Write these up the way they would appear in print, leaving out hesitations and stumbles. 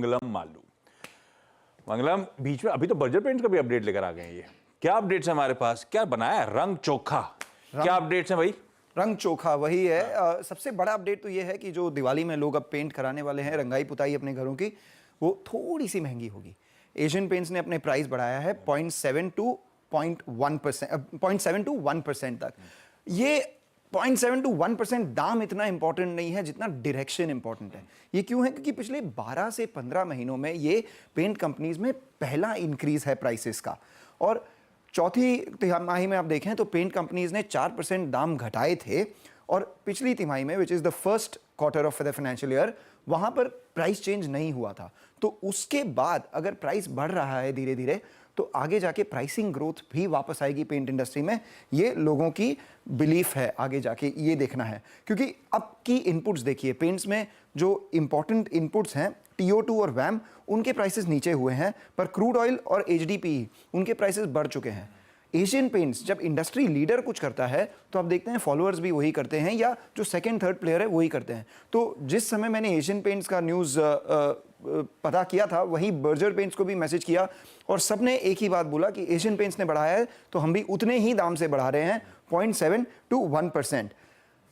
मंगलम मालू। मंगलम, बीच में अभी तो बर्जर पेंट्स का भी अपडेट लेकर आ गए हैं। ये क्या अपडेट्स है हमारे पास? क्या बनाया है? रंग चोखा। क्या अपडेट्स है भाई? रंग चोखा वही है। सबसे बड़ा अपडेट तो ये है कि जो दिवाली में लोग अब पेंट कराने वाले हैं, रंगाई पुताई अपने घरों की, वो थोड़ी सी महंगी होगी। एशियन पेंट्स ने अपने प्राइस बढ़ाया है 0.7 टू 1% तक। ये 0.7 टू 1% दाम इतना इंपॉर्टेंट नहीं है जितना डायरेक्शन इंपॉर्टेंट है। ये क्यों है? क्योंकि पिछले 12 से 15 महीनों में ये पेंट कंपनीज में पहला इंक्रीज है प्राइसेस का। और चौथी तिमाही में आप देखें तो पेंट कंपनीज ने 4% दाम घटाए थे, और पिछली तिमाही में, which is the first quarter of the financial year, वहाँ पर प्राइस चेंज नहीं हुआ था। तो उसके बाद अगर प्राइस बढ़ रहा है धीरे धीरे, तो आगे जाके प्राइसिंग ग्रोथ भी वापस आएगी पेंट इंडस्ट्री में। ये लोगों की बिलीफ है, आगे जाके ये देखना है। क्योंकि अब की इनपुट्स देखिए, पेंट्स में जो इंपॉर्टेंट इनपुट्स हैं TO2 और वैम, उनके प्राइसेस नीचे हुए हैं, पर क्रूड ऑयल और HDPE उनके प्राइसेस बढ़ चुके हैं। एशियन पेंट्स, जब इंडस्ट्री लीडर कुछ करता है तो आप देखते हैं फॉलोअर्स भी वही करते हैं, या जो सेकंड थर्ड प्लेयर है वही करते हैं। तो जिस समय मैंने एशियन पेंट्स का न्यूज़ पता किया था, वहीं बर्जर पेंट्स को भी मैसेज किया, और सबने एक ही बात बोला कि एशियन पेंट्स ने बढ़ाया है तो हम भी उतने ही दाम से बढ़ा रहे हैं, 0.7 टू 1%।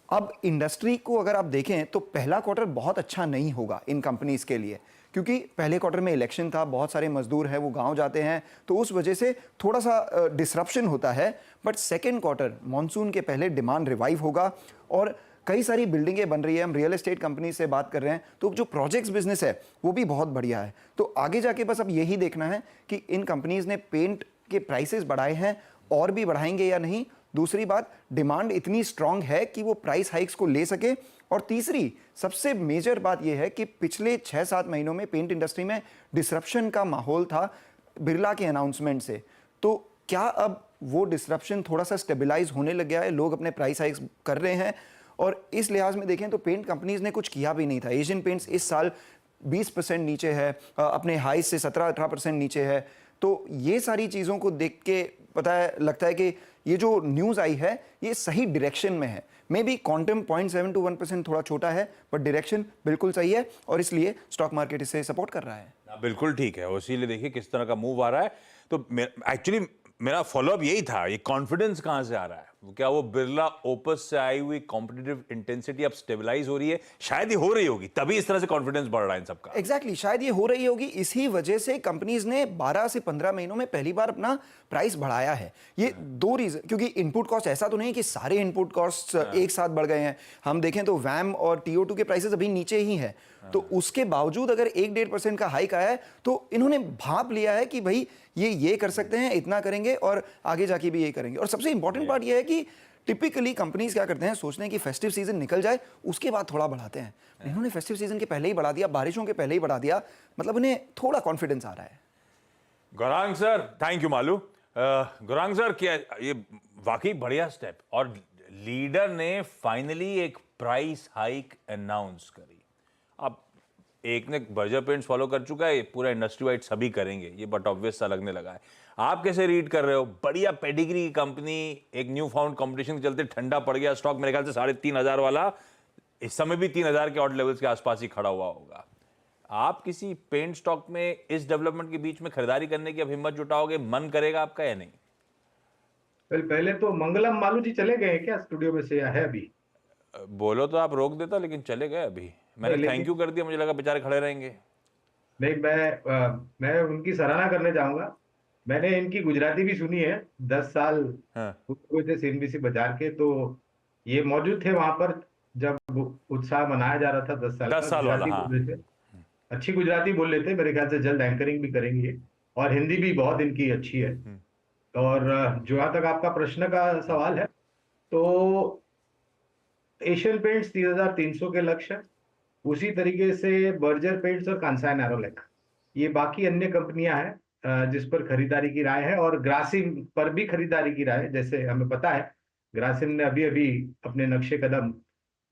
अब इंडस्ट्री को अगर आप देखें तो पहला क्वार्टर बहुत अच्छा नहीं होगा इन कंपनीज के लिए, क्योंकि पहले क्वार्टर में इलेक्शन था, बहुत सारे मजदूर हैं वो गांव जाते हैं, तो उस वजह से थोड़ा सा डिसरप्शन होता है। बट सेकेंड क्वार्टर मॉनसून के पहले डिमांड रिवाइव होगा, और कई सारी बिल्डिंगें बन रही है। हम रियल एस्टेट कंपनी से बात कर रहे हैं, तो जो प्रोजेक्ट्स बिजनेस है वो भी बहुत बढ़िया है। तो आगे जाके बस अब यही देखना है कि इन कंपनीज ने पेंट के प्राइसेस बढ़ाए हैं, और भी बढ़ाएंगे या नहीं। दूसरी बात, डिमांड इतनी स्ट्रांग है कि वो प्राइस हाइक्स को ले सके। और तीसरी सबसे मेजर बात यह है कि पिछले 6-7 महीनों में पेंट इंडस्ट्री में डिसरप्शन का माहौल था बिरला के अनाउंसमेंट से। तो क्या अब वो डिसरप्शन थोड़ा सा स्टेबलाइज होने लग गया है? लोग अपने प्राइस हाइक्स कर रहे हैं, और इस लिहाज में देखें तो पेंट कंपनीज ने कुछ किया भी नहीं था। एशियन पेंट्स इस साल 20% नीचे है, अपने हाई से 17-18% नीचे है। तो ये सारी चीज़ों को देख के पता है, लगता है कि ये जो न्यूज़ आई है ये सही डायरेक्शन में है। मे बी क्वांटम 0.7 टू 1% थोड़ा छोटा है, बट डायरेक्शन बिल्कुल सही है, और इसलिए स्टॉक मार्केट इसे सपोर्ट कर रहा है। बिल्कुल ठीक है, इसीलिए देखिए किस तरह का मूव आ रहा है। तो एक्चुअली मेरा फॉलोअप यही था, ये कॉन्फिडेंस कहां से आ रहा है? क्या वो बिरला ओपस से आई हुई कॉम्पिटिटिव इंटेंसिटी अब स्टेबलाइज हो रही है? शायद ये हो रही होगी, तभी इस तरह से कॉन्फिडेंस बढ़ रहा है इन सबका। एग्जैक्टली, शायद ये हो रही होगी। इसी वजह से कंपनीज ने 12 से 15 महीनों में पहली बार अपना प्राइस बढ़ाया है। ये दो रीजन, क्योंकि इनपुट कॉस्ट ऐसा तो नहीं कि सारे इनपुट कॉस्ट एक साथ बढ़ गए हैं। हम देखें तो वैम और TO2 के प्राइसेस अभी नीचे ही है, तो उसके बावजूद अगर 1-1.5% का हाइक आया है, तो इन्होंने भाप लिया है कि भाई ये कर सकते हैं, इतना करेंगे, और आगे जाके भी ये करेंगे। और सबसे इंपॉर्टेंट बात यह है कि टिपिकली कंपनीज क्या करते हैं, सोचते हैं कि फेस्टिव सीजन निकल जाए उसके बाद थोड़ा बढ़ाते हैं। इन्होंने फेस्टिव सीजन के पहले ही बढ़ा दिया, बारिशों के पहले ही बढ़ा दिया, मतलब उन्हें थोड़ा कॉन्फिडेंस आ रहा है। Gaurang sir, thank you Malu. Gaurang sir, क्या ये वाकई बढ़िया स्टेप, और लीडर ने फाइनली एक प्राइस हाइक अनाउंस करी। अब एक ने बर्जर पेंट्स फॉलो कर चुका है, पूरा इंडस्ट्री वाइड सभी करेंगे, ये बट ऑब्वियस सा लगने लगा है। आप कैसे रीड कर रहे हो? बढ़िया पेडिग्री की कंपनी, एक न्यू फाउंड कंपटीशन के चलते ठंडा पड़ गया स्टॉक, मेरे ख्याल से 3,500 वाला इस समय भी 3,000 के ऑड लेवल्स के आसपास ही खड़ा हुआ होगा। आप किसी पेंट स्टॉक में इस डेवलपमेंट के बीच में खरीदारी करने की अब हिम्मत जुटाओगे? मन करेगा आपका या नहीं? पहले तो मंगलम मालू जी चले गए क्या स्टूडियो में से, या है अभी? बोलो तो आप रोक देता, लेकिन चले गए अभी। मैंने थैंक यू कर दिया, मुझे लगा बेचारे खड़े रहेंगे। नहीं, मैं उनकी सराहना करने चाहूंगा। मैंने इनकी गुजराती भी सुनी है, 10 साल हुए थे CNBC बाजार के, तो ये मौजूद थे वहां पर जब उत्साह मनाया जा रहा था 10 साल का। 10 साल वाला, हाँ। बोल रहे थे, अच्छी गुजराती बोल लेते, मेरे ख्याल से जल्द एंकरिंग भी करेंगे, और हिंदी भी बहुत इनकी अच्छी है। और जहां तक आपका प्रश्न का सवाल है, तो एशियन पेंट्स 3,300 के लक्ष्य है। उसी तरीके से बर्जर पेंट्स और कांसाई नैरोलैक, ये बाकी अन्य कंपनियां हैं जिस पर खरीदारी की राय है, और ग्रासिम पर भी खरीदारी की राय है। जैसे हमें पता है, ग्रासिम ने अभी अभी अपने नक्शे कदम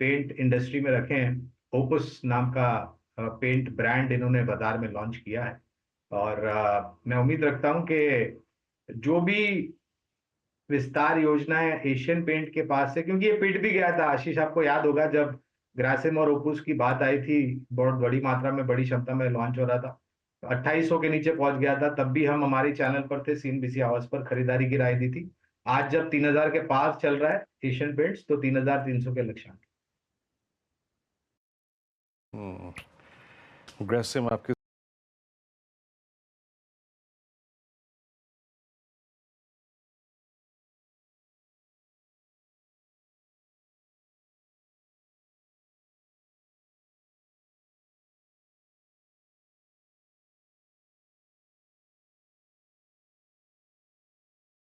पेंट इंडस्ट्री में रखे हैं। ओपस नाम का पेंट ब्रांड इन्होंने बाजार में लॉन्च किया है, और मैं उम्मीद रखता हूं कि जो भी विस्तार योजना है एशियन पेंट के पास से, क्योंकि ये पिट भी गया था, आशीष आपको याद होगा, जब ग्रासिम और ओपुस की बात आई थी, बहुत बड़ी मात्रा में बड़ी क्षमता में लॉन्च हो रहा था, 2800 के नीचे पहुंच गया था, तब भी हम हमारी चैनल पर थे, सीएनबीसी आवाज पर खरीदारी की राय दी थी। आज जब 3000 के पास चल रहा है एशियन पेंट्स, तो 3300 के लक्ष्य। ग्रेसिम आपके